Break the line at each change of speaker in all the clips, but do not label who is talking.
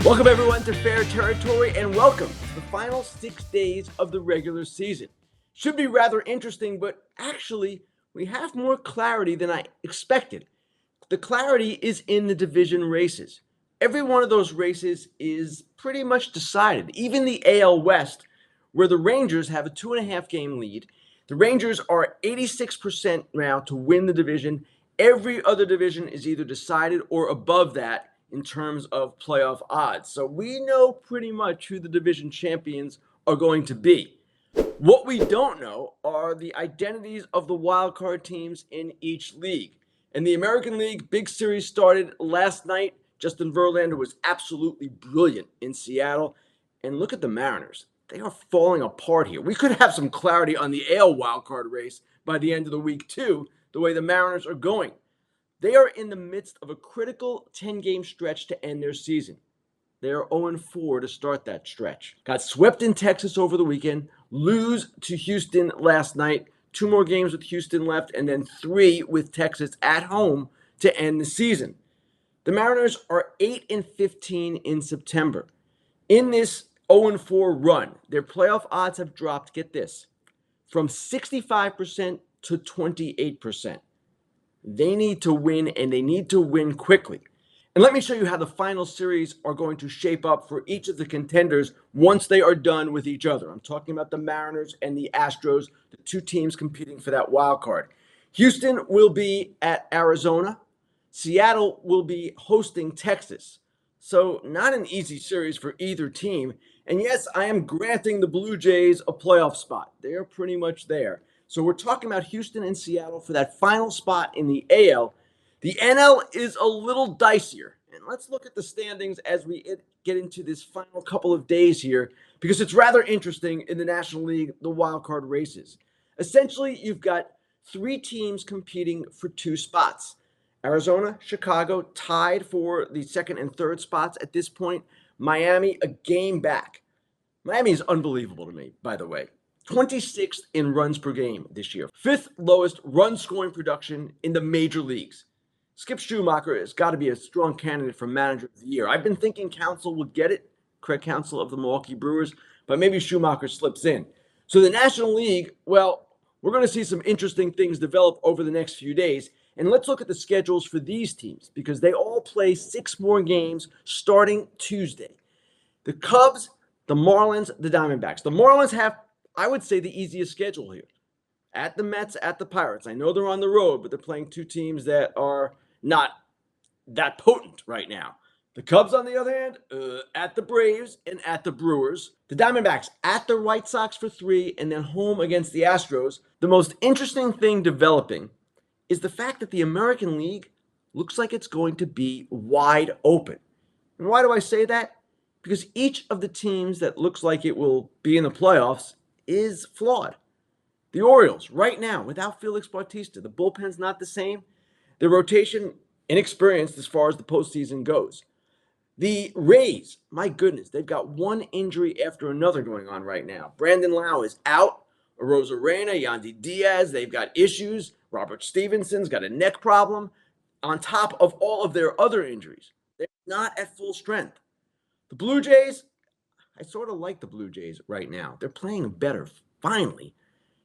Welcome everyone to Fair Territory and welcome to the final 6 days of the regular season. Should be rather interesting, but actually we have more clarity than I expected. The clarity is in the division races. Every one of those races is pretty much decided. Even the AL West, where the Rangers have a 2.5 game lead. The Rangers are 86% now to win the division. Every other division is either decided or above that in terms of playoff odds. So we know pretty much who the division champions are going to be. What we don't know are the identities of the wildcard teams in each league. In the American League, big series started last night. Justin Verlander was absolutely brilliant in Seattle. And look at the Mariners. They are falling apart here. We could have some clarity on the AL wildcard race by the end of the week, too, the way the Mariners are going. They are in the midst of a critical 10-game stretch to end their season. They are 0-4 to start that stretch. Got swept in Texas over the weekend, lose to Houston last night, 2 more games with Houston left, and then 3 with Texas at home to end the season. The Mariners are 8-15 in September. In this 0-4 run, their playoff odds have dropped, get this, from 65% to 28%. They need to win, and they need to win quickly. And let me show you how the final series are going to shape up for each of the contenders once they are done with each other. I'm talking about the Mariners and the Astros, the 2 teams competing for that wild card. Houston will be at Arizona. Seattle will be hosting Texas. So not an easy series for either team. And yes, I am granting the Blue Jays a playoff spot. They are pretty much there. So we're talking about Houston and Seattle for that final spot in the AL. The NL is a little dicier. And let's look at the standings as we get into this final couple of days here, because it's rather interesting in the National League, the wildcard races. Essentially, you've got 3 teams competing for 2 spots. Arizona, Chicago tied for the 2nd and 3rd spots at this point. Miami a game back. Miami is unbelievable to me, by the way. 26th in runs per game this year. 5th lowest run scoring production in the major leagues. Skip Schumacher has got to be a strong candidate for manager of the year. I've been thinking Counsell would get it, Craig Counsell of the Milwaukee Brewers, but maybe Schumacher slips in. So the National League, well, we're going to see some interesting things develop over the next few days. And let's look at the schedules for these teams, because they all play 6 more games starting Tuesday. The Cubs, the Marlins, the Diamondbacks. The Marlins have, I would say, the easiest schedule here. At the Mets, at the Pirates. I know they're on the road, but they're playing 2 teams that are not that potent right now. The Cubs, on the other hand, at the Braves and at the Brewers. The Diamondbacks at the White Sox for 3 and then home against the Astros. The most interesting thing developing is the fact that the American League looks like it's going to be wide open. And why do I say that? Because each of the teams that looks like it will be in the playoffs is flawed. The Orioles, right now, without Felix Bautista, the bullpen's not the same. The rotation, inexperienced as far as the postseason goes. The Rays, my goodness, they've got one injury after another going on right now. Brandon Lau is out. Arozarena, Yandy Diaz, they've got issues. Robert Stevenson's got a neck problem. On top of all of their other injuries, they're not at full strength. The Blue Jays, I sort of like the Blue Jays right now. They're playing better, finally.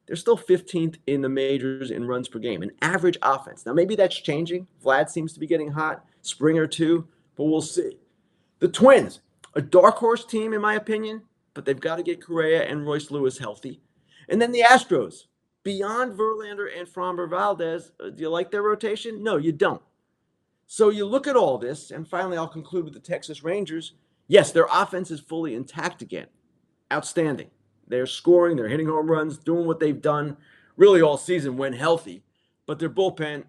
They're still 15th in the majors in runs per game, an average offense. Now, maybe that's changing. Vlad seems to be getting hot. Springer, too, but we'll see. The Twins, a dark horse team, in my opinion, but they've got to get Correa and Royce Lewis healthy. And then the Astros, beyond Verlander and Framber Valdez, do you like their rotation? No, you don't. So you look at all this, and finally I'll conclude with the Texas Rangers. Yes, their offense is fully intact again. Outstanding. They're scoring, they're hitting home runs, doing what they've done really all season when healthy. But their bullpen,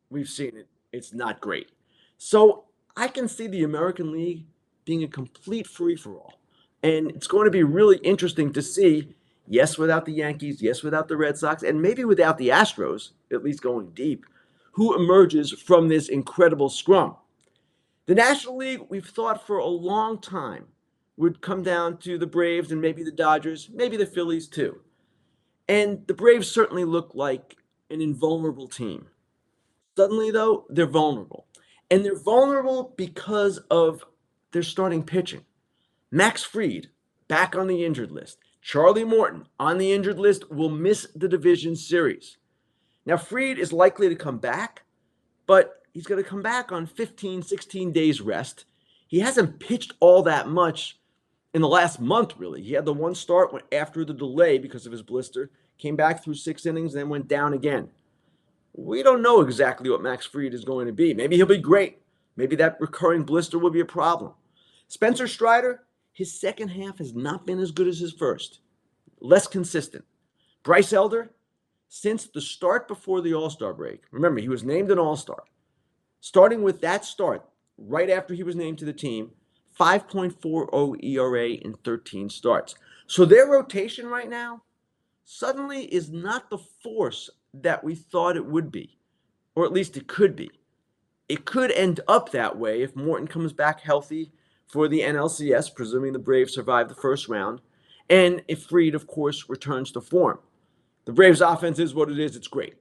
we've seen it, it's not great. So I can see the American League being a complete free-for-all. And it's going to be really interesting to see, yes, without the Yankees, yes, without the Red Sox, and maybe without the Astros, at least going deep, who emerges from this incredible scrum. The National League, we've thought for a long time, would come down to the Braves and maybe the Dodgers, maybe the Phillies too. And the Braves certainly look like an invulnerable team. Suddenly, though, they're vulnerable. And they're vulnerable because of their starting pitching. Max Fried, back on the injured list. Charlie Morton, on the injured list, will miss the division series. Now, Fried is likely to come back, but he's going to come back on 15, 16 days rest. He hasn't pitched all that much in the last month, really. He had the one start after the delay because of his blister, came back through 6 innings, and then went down again. We don't know exactly what Max Fried is going to be. Maybe he'll be great. Maybe that recurring blister will be a problem. Spencer Strider, his second half has not been as good as his first. Less consistent. Bryce Elder, since the start before the All-Star break, remember, he was named an All-Star. Starting with that start, right after he was named to the team, 5.40 ERA in 13 starts. So their rotation right now suddenly is not the force that we thought it would be, or at least it could be. It could end up that way if Morton comes back healthy for the NLCS, presuming the Braves survive the first round, and if Fried, of course, returns to form. The Braves' offense is what it is. It's great.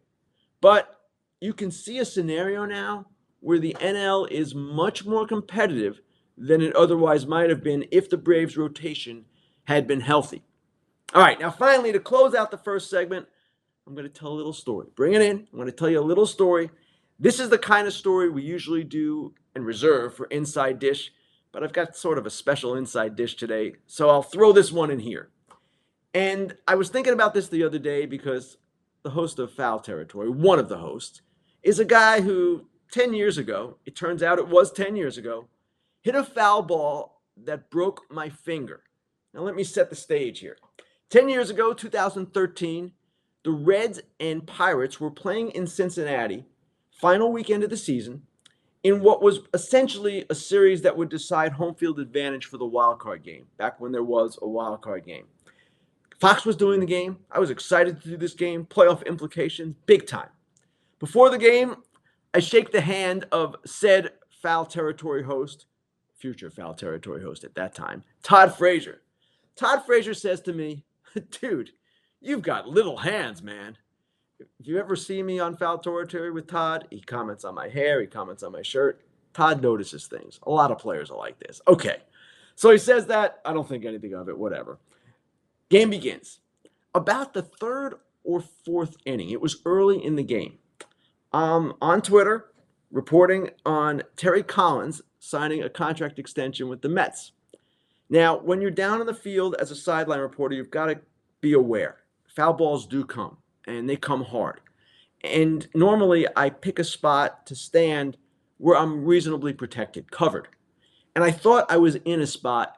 But you can see a scenario now where the NL is much more competitive than it otherwise might have been if the Braves' rotation had been healthy. All right, now finally, to close out the first segment, I'm going to tell a little story. Bring it in. I'm going to tell you a little story. This is the kind of story we usually do and reserve for Inside Dish, but I've got sort of a special Inside Dish today, so I'll throw this one in here. And I was thinking about this the other day because the host of Foul Territory, one of the hosts, is a guy who 10 years ago, it turns out it was 10 years ago, hit a foul ball that broke my finger. Now let me set the stage here. 10 years ago, 2013, the Reds and Pirates were playing in Cincinnati, final weekend of the season, in what was essentially a series that would decide home field advantage for the wildcard game, back when there was a wildcard game. Fox was doing the game. I was excited to do this game. Playoff implications, big time. Before the game, I shake the hand of said Foul Territory host, future Foul Territory host at that time, Todd Frazier. Todd Frazier says to me, dude, you've got little hands, man. If you ever see me on Foul Territory with Todd, he comments on my hair, he comments on my shirt. Todd notices things. A lot of players are like this. Okay, so he says that. I don't think anything of it, whatever. Game begins. About the third or fourth inning, it was early in the game. On Twitter, reporting on Terry Collins signing a contract extension with the Mets. Now, when you're down in the field as a sideline reporter, you've got to be aware. Foul balls do come, and they come hard. And normally, I pick a spot to stand where I'm reasonably protected, covered. And I thought I was in a spot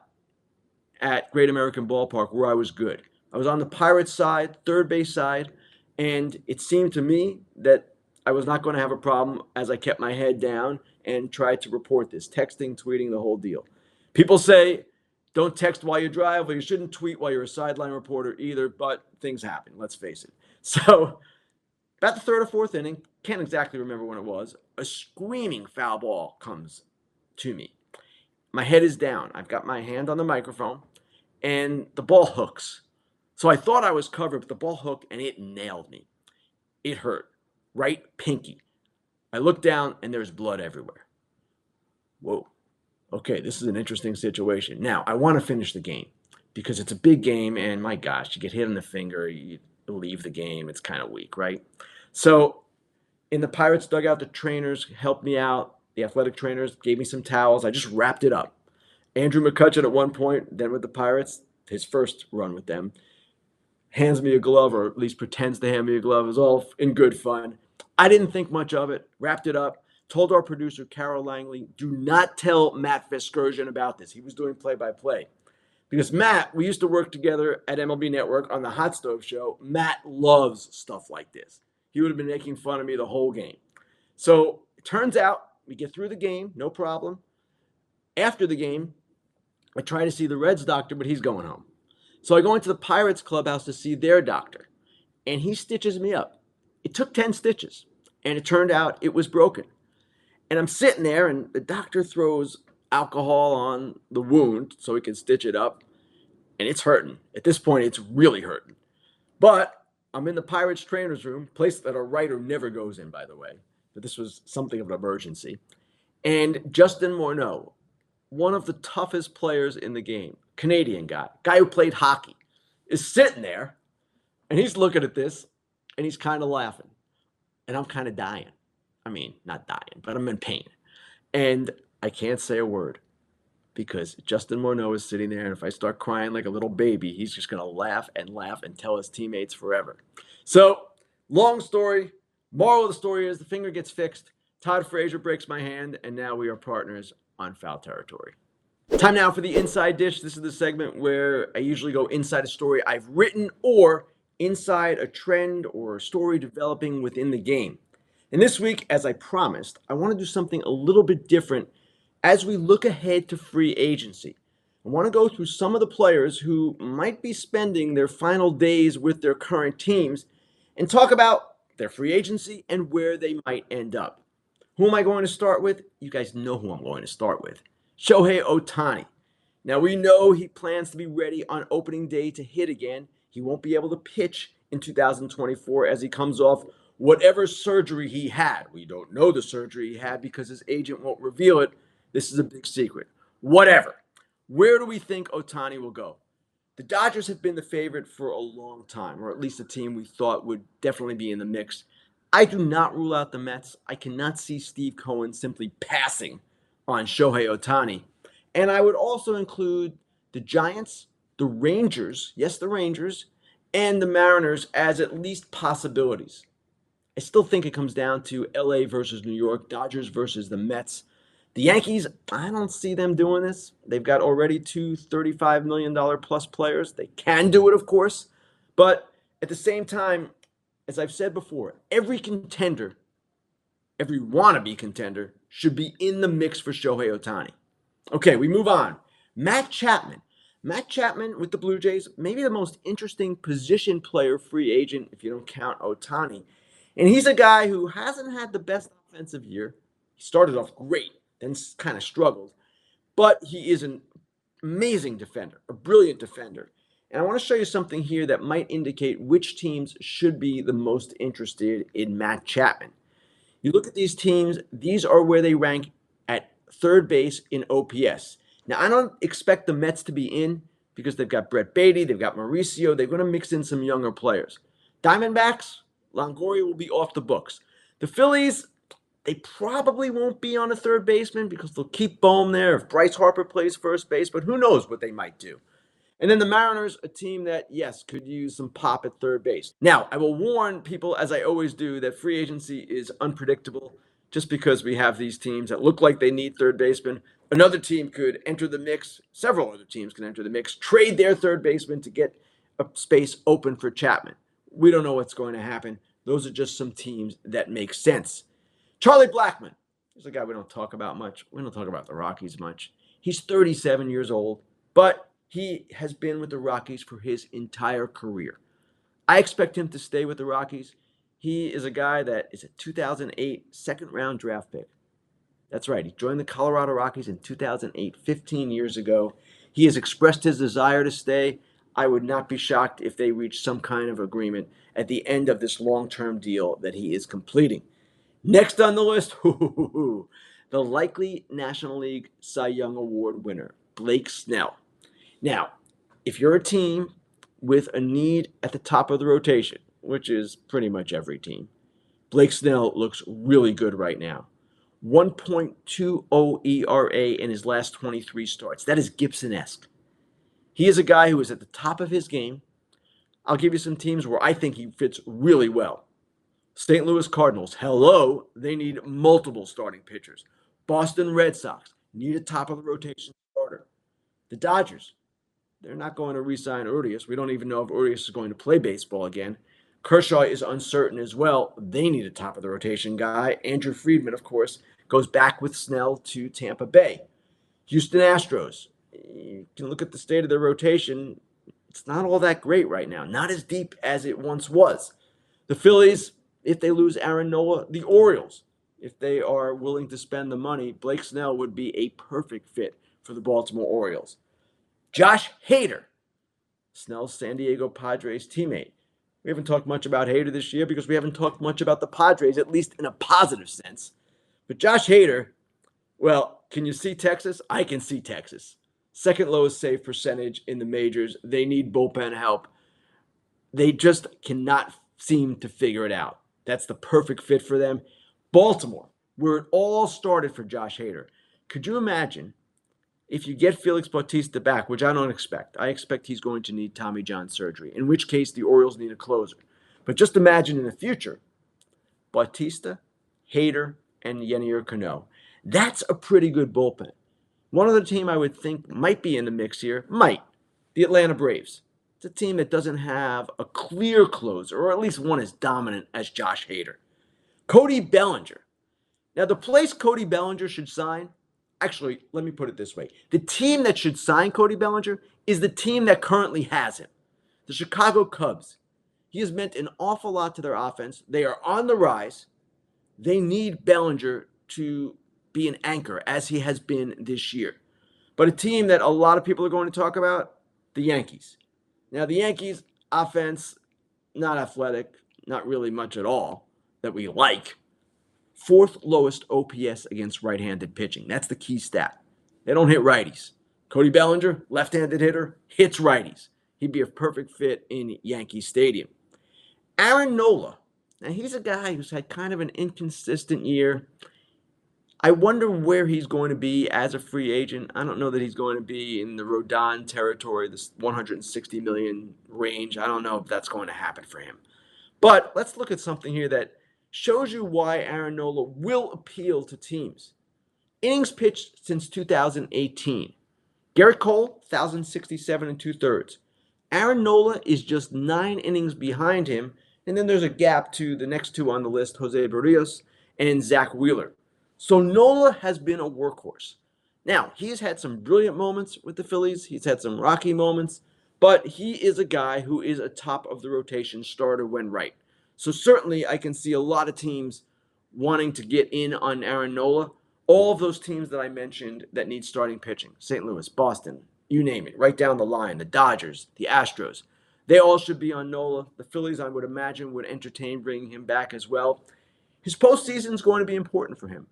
at Great American Ballpark where I was good. I was on the Pirates side, third base side, and it seemed to me that I was not going to have a problem as I kept my head down and tried to report this, texting, tweeting, the whole deal. People say, don't text while you drive, or you shouldn't tweet while you're a sideline reporter either, but things happen, let's face it. So about the third or fourth inning, can't exactly remember when it was, a screaming foul ball comes to me. My head is down. I've got my hand on the microphone, and the ball hooks. So I thought I was covered, but the ball hooked, and it nailed me. It hurt. Right pinky. I look down, and there's blood everywhere. Whoa. Okay, this is an interesting situation. Now, I want to finish the game because it's a big game, and my gosh, you get hit on the finger, you leave the game. It's kind of weak, right? So in the Pirates dugout, the trainers helped me out. The athletic trainers gave me some towels. I just wrapped it up. Andrew McCutcheon at one point, then with the Pirates, his first run with them, hands me a glove, or at least pretends to hand me a glove. It was all in good fun. I didn't think much of it, wrapped it up, told our producer, Carol Langley, do not tell Matt Vescursion about this. He was doing play-by-play. Because Matt, we used to work together at MLB Network on the Hot Stove Show. Matt loves stuff like this. He would have been making fun of me the whole game. So it turns out we get through the game, no problem. After the game, I try to see the Reds doctor, but he's going home. So I go into the Pirates clubhouse to see their doctor, and he stitches me up. It took 10 stitches, and it turned out it was broken. And I'm sitting there, and the doctor throws alcohol on the wound so he can stitch it up, and it's hurting. At this point, it's really hurting. But I'm in the Pirates trainer's room, place that a writer never goes in, by the way. But this was something of an emergency. And Justin Morneau, one of the toughest players in the game, Canadian guy who played hockey, is sitting there and he's looking at this and he's kind of laughing. And I'm kind of dying. I mean, not dying, but I'm in pain. And I can't say a word because Justin Morneau is sitting there. And if I start crying like a little baby, he's just going to laugh and tell his teammates forever. So, long story. Moral of the story is the finger gets fixed. Todd Frazier breaks my hand, and now we are partners on foul territory. Time now for the Inside Dish. This is the segment where I usually go inside a story I've written or inside a trend or a story developing within the game. And this week, as I promised, I want to do something a little bit different as we look ahead to free agency. I want to go through some of the players who might be spending their final days with their current teams and talk about their free agency and where they might end up. Who am I going to start with? You guys know who I'm going to start with. Shohei Ohtani. Now, we know he plans to be ready on opening day to hit again. He won't be able to pitch in 2024 as he comes off whatever surgery he had. We don't know the surgery he had because his agent won't reveal it. This is a big secret. Whatever. Where do we think Ohtani will go? The Dodgers have been the favorite for a long time, or at least a team we thought would definitely be in the mix. I do not rule out the Mets. I cannot see Steve Cohen simply passing on Shohei Ohtani. And I would also include the Giants, the Rangers, yes, the Rangers, and the Mariners as at least possibilities. I still think it comes down to LA versus New York, Dodgers versus the Mets. The Yankees, I don't see them doing this. They've got already two $35 million plus players. They can do it, of course. But at the same time, as I've said before, every contender, every wannabe contender, should be in the mix for Shohei Ohtani. Okay, we move on. Matt Chapman. Matt Chapman with the Blue Jays, maybe the most interesting position player free agent if you don't count Ohtani. And he's a guy who hasn't had the best offensive year. He started off great, then kind of struggled. But he is an amazing defender, a brilliant defender. And I want to show you something here that might indicate which teams should be the most interested in Matt Chapman. You look at these teams, these are where they rank at third base in OPS. Now, I don't expect the Mets to be in because they've got Brett Beatty, they've got Mauricio, they're going to mix in some younger players. Diamondbacks, Longoria will be off the books. The Phillies, they probably won't be on a third baseman because they'll keep Bohm there if Bryce Harper plays first base, but who knows what they might do. And then the Mariners, a team that, yes, could use some pop at third base. Now, I will warn people, as I always do, that free agency is unpredictable just because we have these teams that look like they need third baseman. Another team could enter the mix. Several other teams can enter the mix, trade their third baseman to get a space open for Chapman. We don't know what's going to happen. Those are just some teams that make sense. Charlie Blackmon. He's a guy we don't talk about much. We don't talk about the Rockies much. He's 37 years old, but he has been with the Rockies for his entire career. I expect him to stay with the Rockies. He is a guy that is a 2008 second-round draft pick. That's right. He joined the Colorado Rockies in 2008, 15 years ago. He has expressed his desire to stay. I would not be shocked if they reach some kind of agreement at the end of this long-term deal that he is completing. Next on the list, the likely National League Cy Young Award winner, Blake Snell. Now, if you're a team with a need at the top of the rotation, which is pretty much every team, Blake Snell looks really good right now. 1.20 ERA in his last 23 starts. That is Gibson-esque. He is a guy who is at the top of his game. I'll give you some teams where I think he fits really well. St. Louis Cardinals, hello, they need multiple starting pitchers. Boston Red Sox need a top of the rotation starter. The Dodgers, they're not going to re-sign Urias. We don't even know if Urias is going to play baseball again. Kershaw is uncertain as well. They need a top of the rotation guy. Andrew Friedman, of course, goes back with Snell to Tampa Bay. Houston Astros, you can look at the state of their rotation. It's not all that great right now. Not as deep as it once was. The Phillies, if they lose Aaron Nola. The Orioles, if they are willing to spend the money, Blake Snell would be a perfect fit for the Baltimore Orioles. Josh Hader, Snell's San Diego Padres teammate. We haven't talked much about Hader this year because we haven't talked much about the Padres, at least in a positive sense. But Josh Hader, well, Can you see Texas? I can see Texas. Second lowest save percentage in the majors. They need bullpen help. They just cannot seem to figure it out. That's the perfect fit for them. Baltimore, where it all started for Josh Hader. Could you imagine if you get Felix Bautista back, which I don't expect? I expect he's going to need Tommy John surgery, in which case the Orioles need a closer. But just imagine in the future, Bautista, Hader, and Yennier Cano. That's a pretty good bullpen. One other team I would think might be in the mix here, the Atlanta Braves. It's a team that doesn't have a clear closer, or at least one as dominant as Josh Hader. Cody Bellinger. Now, the place Cody Bellinger should sign, actually, let me put it this way. The team that should sign Cody Bellinger is the team that currently has him, the Chicago Cubs. He has meant an awful lot to their offense. They are on the rise. They need Bellinger to be an anchor, as he has been this year. But a team that a lot of people are going to talk about, the Yankees. Now, the Yankees offense, not athletic, not really much at all that we like. Fourth lowest OPS against right-handed pitching. That's the key stat. They don't hit righties. Cody Bellinger, left-handed hitter, hits righties. He'd be a perfect fit in Yankee Stadium. Aaron Nola. Now, he's a guy who's had kind of an inconsistent year. I wonder where he's going to be as a free agent. I don't know that he's going to be in the Rodon territory, this $160 million range. I don't know if that's going to happen for him. But let's look at something here that shows you why Aaron Nola will appeal to teams. Innings pitched since 2018. Garrett Cole, 1,067 and 2/3. Aaron Nola is just 9 innings behind him, and then there's a gap to the next two on the list, Jose Barrios and Zach Wheeler. So Nola has been a workhorse. Now, he's had some brilliant moments with the Phillies. He's had some rocky moments, but he is a guy who is a top of the rotation starter when right. So certainly I can see a lot of teams wanting to get in on Aaron Nola. All of those teams that I mentioned that need starting pitching, St. Louis, Boston, you name it, right down the line, the Dodgers, the Astros, they all should be on Nola. The Phillies, I would imagine, would entertain bringing him back as well. His postseason is going to be important for him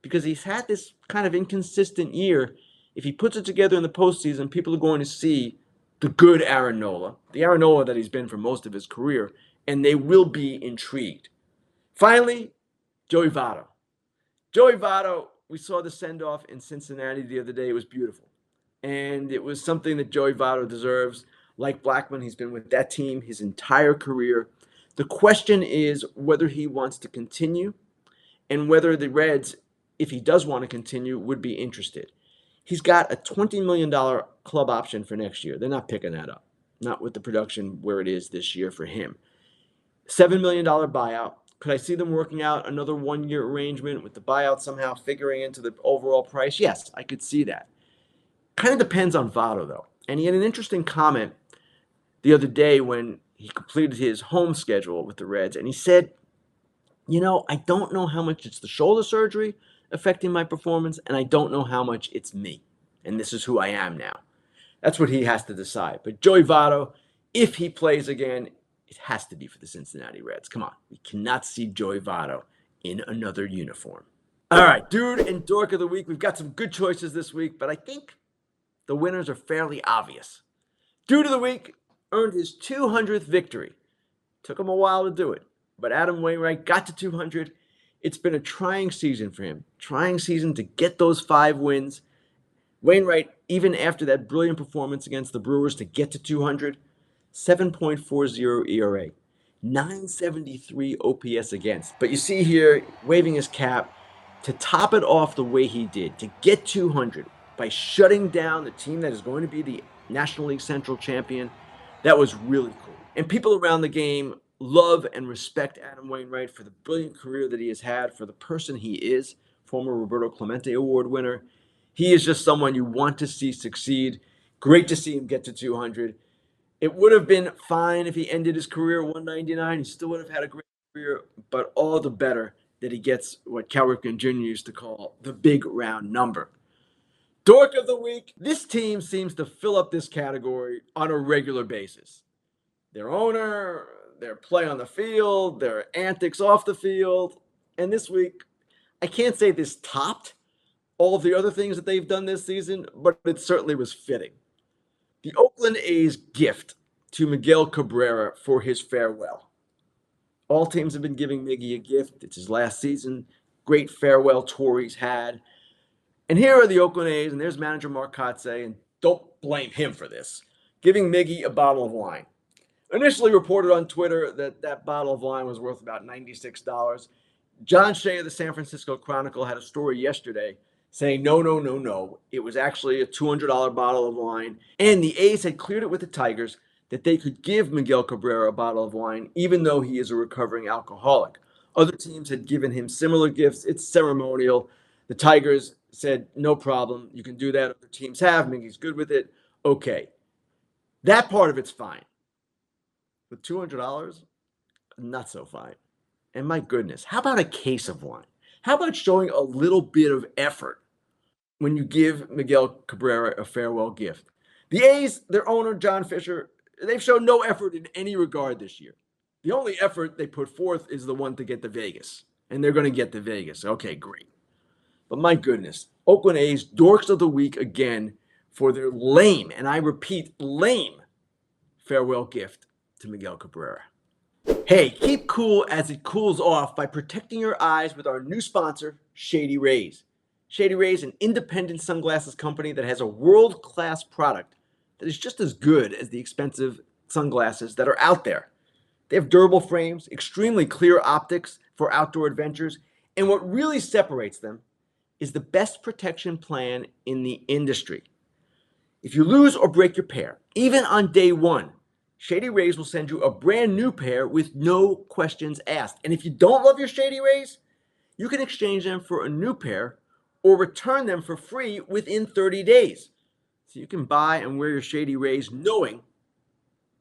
because he's had this kind of inconsistent year. If he puts it together in the postseason, people are going to see the good Aaron Nola, the Aaron Nola that he's been for most of his career, and they will be intrigued. Finally, Joey Votto. Joey Votto, we saw the send-off in Cincinnati the other day. It was beautiful. And it was something that Joey Votto deserves. Like Blackmon, he's been with that team his entire career. The question is whether he wants to continue and whether the Reds, if he does want to continue, would be interested. He's got a $20 million club option for next year. They're not picking that up. Not with the production where it is this year for him. $7 million buyout. Could I see them working out another one-year arrangement with the buyout somehow figuring into the overall price? Yes, I could see that. Kind of depends on Votto, though. And he had an interesting comment the other day when he completed his home schedule with the Reds, and he said, I don't know how much it's the shoulder surgery affecting my performance, and I don't know how much it's me. And this is who I am now. That's what he has to decide. But Joey Votto, if he plays again, it has to be for the Cincinnati Reds. Come on. We cannot see Joey Votto in another uniform. All right, dude and dork of the week. We've got some good choices this week, but I think the winners are fairly obvious. Dude of the week earned his 200th victory. Took him a while to do it, but Adam Wainwright got to 200. It's been a trying season for him. Trying season to get those 5 wins. Wainwright, even after that brilliant performance against the Brewers to get to 200, 7.40 ERA, 973 OPS against. But you see here, waving his cap, to top it off the way he did, to get 200 by shutting down the team that is going to be the National League Central champion, that was really cool. And people around the game love and respect Adam Wainwright for the brilliant career that he has had, for the person he is, former Roberto Clemente Award winner. He is just someone you want to see succeed. Great to see him get to 200. It would have been fine if he ended his career at 199. He still would have had a great career, but all the better that he gets what Cal Ripken Jr. used to call the big round number. Dork of the week. This team seems to fill up this category on a regular basis. Their owner, their play on the field, their antics off the field. And this week, I can't say this topped, all of the other things that they've done this season, but it certainly was fitting. The Oakland A's gift to Miguel Cabrera for his farewell. All teams have been giving Miggy a gift. It's his last season. Great farewell tour he's had. And here are the Oakland A's, and there's manager Mark Kotsay, and don't blame him for this, giving Miggy a bottle of wine. Initially reported on Twitter that that bottle of wine was worth about $96. John Shea of the San Francisco Chronicle had a story yesterday saying, no, no, no, no. It was actually a $200 bottle of wine. And the A's had cleared it with the Tigers that they could give Miguel Cabrera a bottle of wine, even though he is a recovering alcoholic. Other teams had given him similar gifts. It's ceremonial. The Tigers said, no problem. You can do that. Other teams have. Miggy's good with it. Okay. That part of it's fine. But $200, not so fine. And my goodness, how about a case of wine? How about showing a little bit of effort when you give Miguel Cabrera a farewell gift? The A's, their owner, John Fisher, they've shown no effort in any regard this year. The only effort they put forth is the one to get to Vegas. And they're going to get to Vegas. Okay, great. But my goodness, Oakland A's, Dorks of the Week again for their lame, and I repeat, lame farewell gift to Miguel Cabrera. Hey, keep cool as it cools off by protecting your eyes with our new sponsor, Shady Rays. Shady Rays, an independent sunglasses company that has a world-class product that is just as good as the expensive sunglasses that are out there. They have durable frames, extremely clear optics for outdoor adventures, and what really separates them is the best protection plan in the industry. If you lose or break your pair, even on day one, Shady Rays will send you a brand new pair with no questions asked. And if you don't love your Shady Rays, you can exchange them for a new pair or return them for free within 30 days. So you can buy and wear your Shady Rays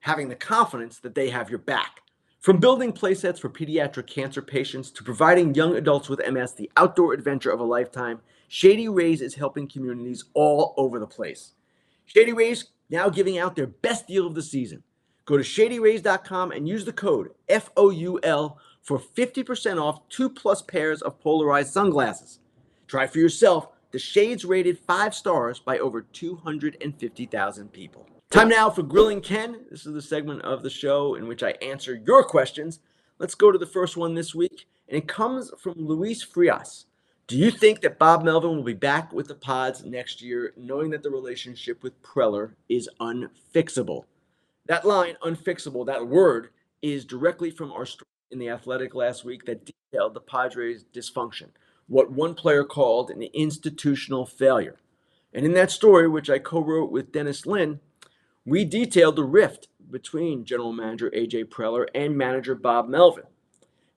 having the confidence that they have your back. From building playsets for pediatric cancer patients to providing young adults with MS the outdoor adventure of a lifetime, Shady Rays is helping communities all over the place. Shady Rays now giving out their best deal of the season. Go to shadyrays.com and use the code FOUL for 50% off 2+ pairs of polarized sunglasses. Try for yourself the shades rated 5 stars by over 250,000 people. Time now for Grillin Ken. This is the segment of the show in which I answer your questions. Let's go to the first one this week, and it comes from Luis Frias. Do you think that Bob Melvin will be back with the Pods next year, knowing that the relationship with Preller is unfixable? That line, unfixable, that word, is directly from our story in The Athletic last week that detailed the Padres' dysfunction, what one player called an institutional failure. And in that story, which I co-wrote with Dennis Lin, we detailed the rift between general manager A.J. Preller and manager Bob Melvin.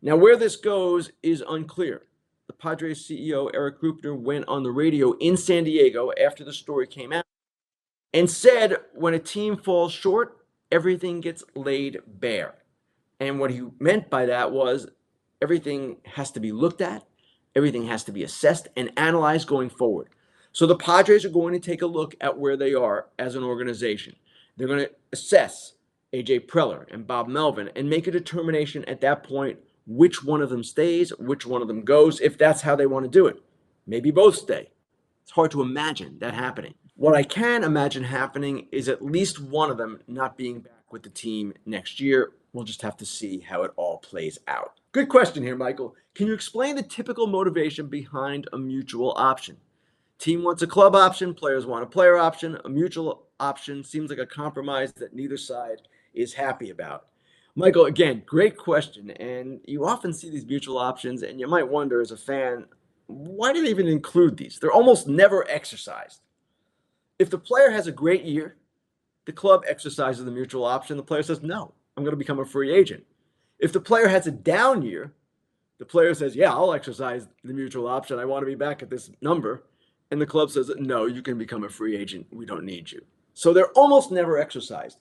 Now, where this goes is unclear. The Padres CEO, Eric Grupner, went on the radio in San Diego after the story came out and said when a team falls short, everything gets laid bare. And what he meant by that was everything has to be looked at, everything has to be assessed and analyzed going forward. So the Padres are going to take a look at where they are as an organization. They're going to assess A.J. Preller and Bob Melvin and make a determination at that point which one of them stays, which one of them goes, if that's how they want to do it. Maybe both stay. It's hard to imagine that happening. What I can imagine happening is at least one of them not being back with the team next year. We'll just have to see how it all plays out. Good question here, Michael. Can you explain the typical motivation behind a mutual option? Team wants a club option, players want a player option. A mutual option seems like a compromise that neither side is happy about. Michael, again, great question. And you often see these mutual options, and you might wonder as a fan, why do they even include these? They're almost never exercised. If the player has a great year, the club exercises the mutual option. The player says, no, I'm going to become a free agent. If the player has a down year, the player says, yeah, I'll exercise the mutual option. I want to be back at this number. And the club says, no, you can become a free agent. We don't need you. So they're almost never exercised.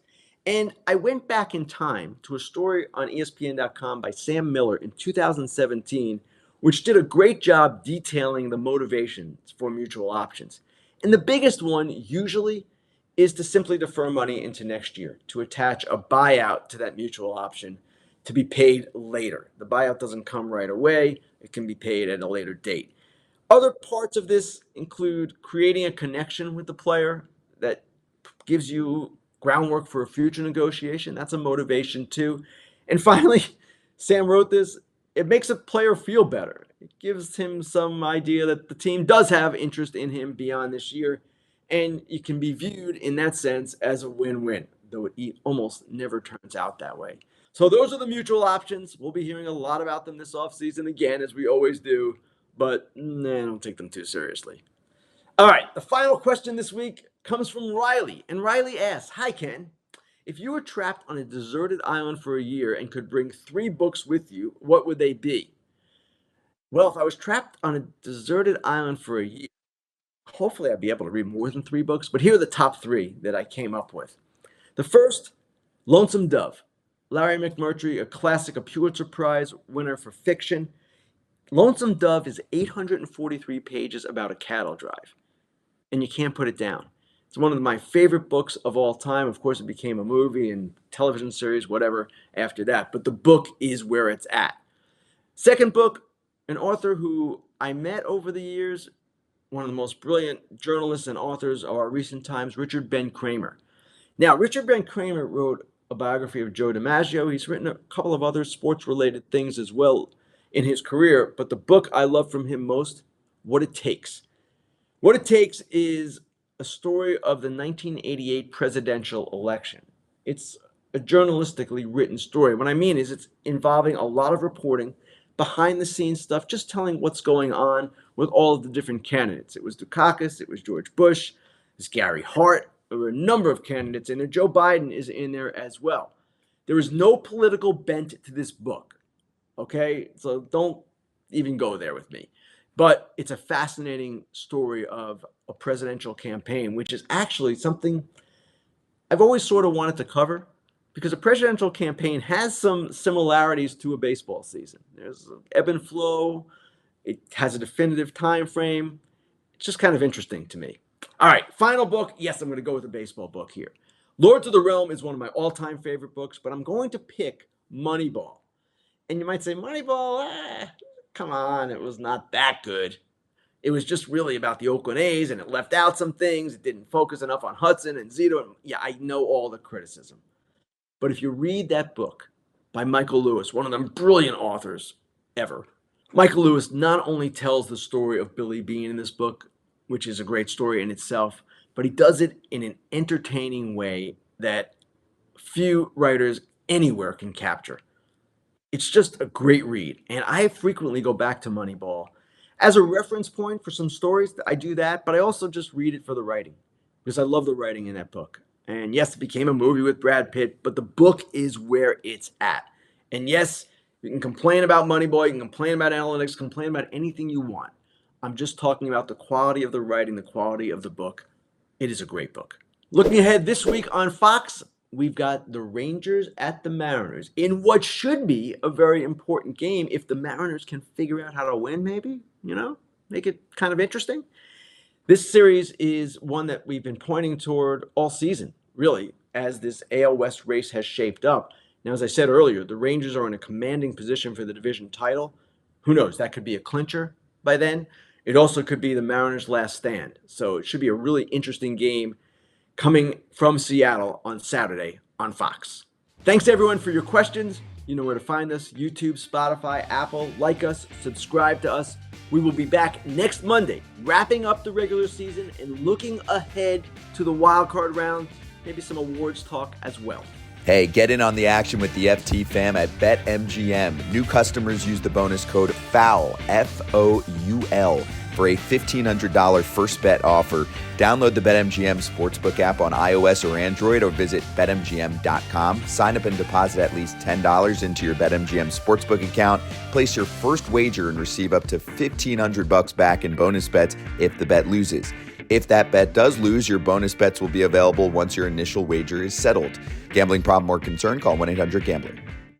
And I went back in time to a story on ESPN.com by Sam Miller in 2017, which did a great job detailing the motivations for mutual options. And the biggest one usually is to simply defer money into next year, to attach a buyout to that mutual option to be paid later. The buyout doesn't come right away. It can be paid at a later date. Other parts of this include creating a connection with the player that gives you groundwork for a future negotiation. That's a motivation too. And finally, Sam wrote this, it makes a player feel better. It gives him some idea that the team does have interest in him beyond this year. And it can be viewed in that sense as a win-win, though it almost never turns out that way. So those are the mutual options. We'll be hearing a lot about them this offseason again, as we always do, but don't take them too seriously. All right, the final question this week comes from Riley. And Riley asks, hi, Ken. If you were trapped on a deserted island for a year and could bring 3 books with you, what would they be? Well, if I was trapped on a deserted island for a year, hopefully I'd be able to read more than 3 books, but here are the top 3 that I came up with. The first, Lonesome Dove. Larry McMurtry, a classic, a Pulitzer Prize winner for fiction. Lonesome Dove is 843 pages about a cattle drive, and you can't put it down. It's one of my favorite books of all time. Of course, it became a movie and television series, whatever, after that, but the book is where it's at. Second book, an author who I met over the years, one of the most brilliant journalists and authors of our recent times, Richard Ben Cramer. Now, Richard Ben Cramer wrote a biography of Joe DiMaggio. He's written a couple of other sports-related things as well in his career, but the book I love from him most, What It Takes. What It Takes is a story of the 1988 presidential election. It's a journalistically written story. What I mean is it's involving a lot of reporting, behind-the-scenes stuff, just telling what's going on with all of the different candidates. It was Dukakis, it was George Bush, it was Gary Hart. There were a number of candidates in there. Joe Biden is in there as well. There is no political bent to this book, okay? So don't even go there with me. But it's a fascinating story of a presidential campaign, which is actually something I've always sort of wanted to cover, because a presidential campaign has some similarities to a baseball season. There's an ebb and flow. It has a definitive time frame. It's just kind of interesting to me. All right, final book. Yes, I'm going to go with a baseball book here. Lords of the Realm is one of my all-time favorite books, but I'm going to pick Moneyball. And you might say, Moneyball, come on, it was not that good. It was just really about the Oakland A's, and it left out some things. It didn't focus enough on Hudson and Zito. And yeah, I know all the criticism. But if you read that book by Michael Lewis, one of the brilliant authors ever, Michael Lewis not only tells the story of Billy Beane in this book, which is a great story in itself, but he does it in an entertaining way that few writers anywhere can capture. It's just a great read, and I frequently go back to Moneyball as a reference point for some stories. I do that, but I also just read it for the writing, because I love the writing in that book. And yes, it became a movie with Brad Pitt, but the book is where it's at. And yes, you can complain about Moneyball, you can complain about analytics, complain about anything you want. I'm just talking about the quality of the writing, the quality of the book. It is a great book. Looking ahead this week on Fox, we've got the Rangers at the Mariners in what should be a very important game if the Mariners can figure out how to win, maybe, make it kind of interesting. This series is one that we've been pointing toward all season, really, as this AL West race has shaped up. Now, as I said earlier, the Rangers are in a commanding position for the division title. Who knows? That could be a clincher by then. It also could be the Mariners' last stand. So it should be a really interesting game coming from Seattle on Saturday on Fox. Thanks, everyone, for your questions. You know where to find us: YouTube, Spotify, Apple. Like us, subscribe to us. We will be back next Monday, wrapping up the regular season and looking ahead to the wildcard round, maybe some awards talk as well.
Hey, get in on the action with the FT fam at BetMGM. New customers use the bonus code FOUL, F-O-U-L, for a $1,500 first bet offer. Download the BetMGM Sportsbook app on iOS or Android, or visit BetMGM.com. Sign up and deposit at least $10 into your BetMGM Sportsbook account. Place your first wager and receive up to $1,500 back in bonus bets if the bet loses. If that bet does lose, your bonus bets will be available once your initial wager is settled. Gambling problem or concern? Call 1-800-GAMBLER.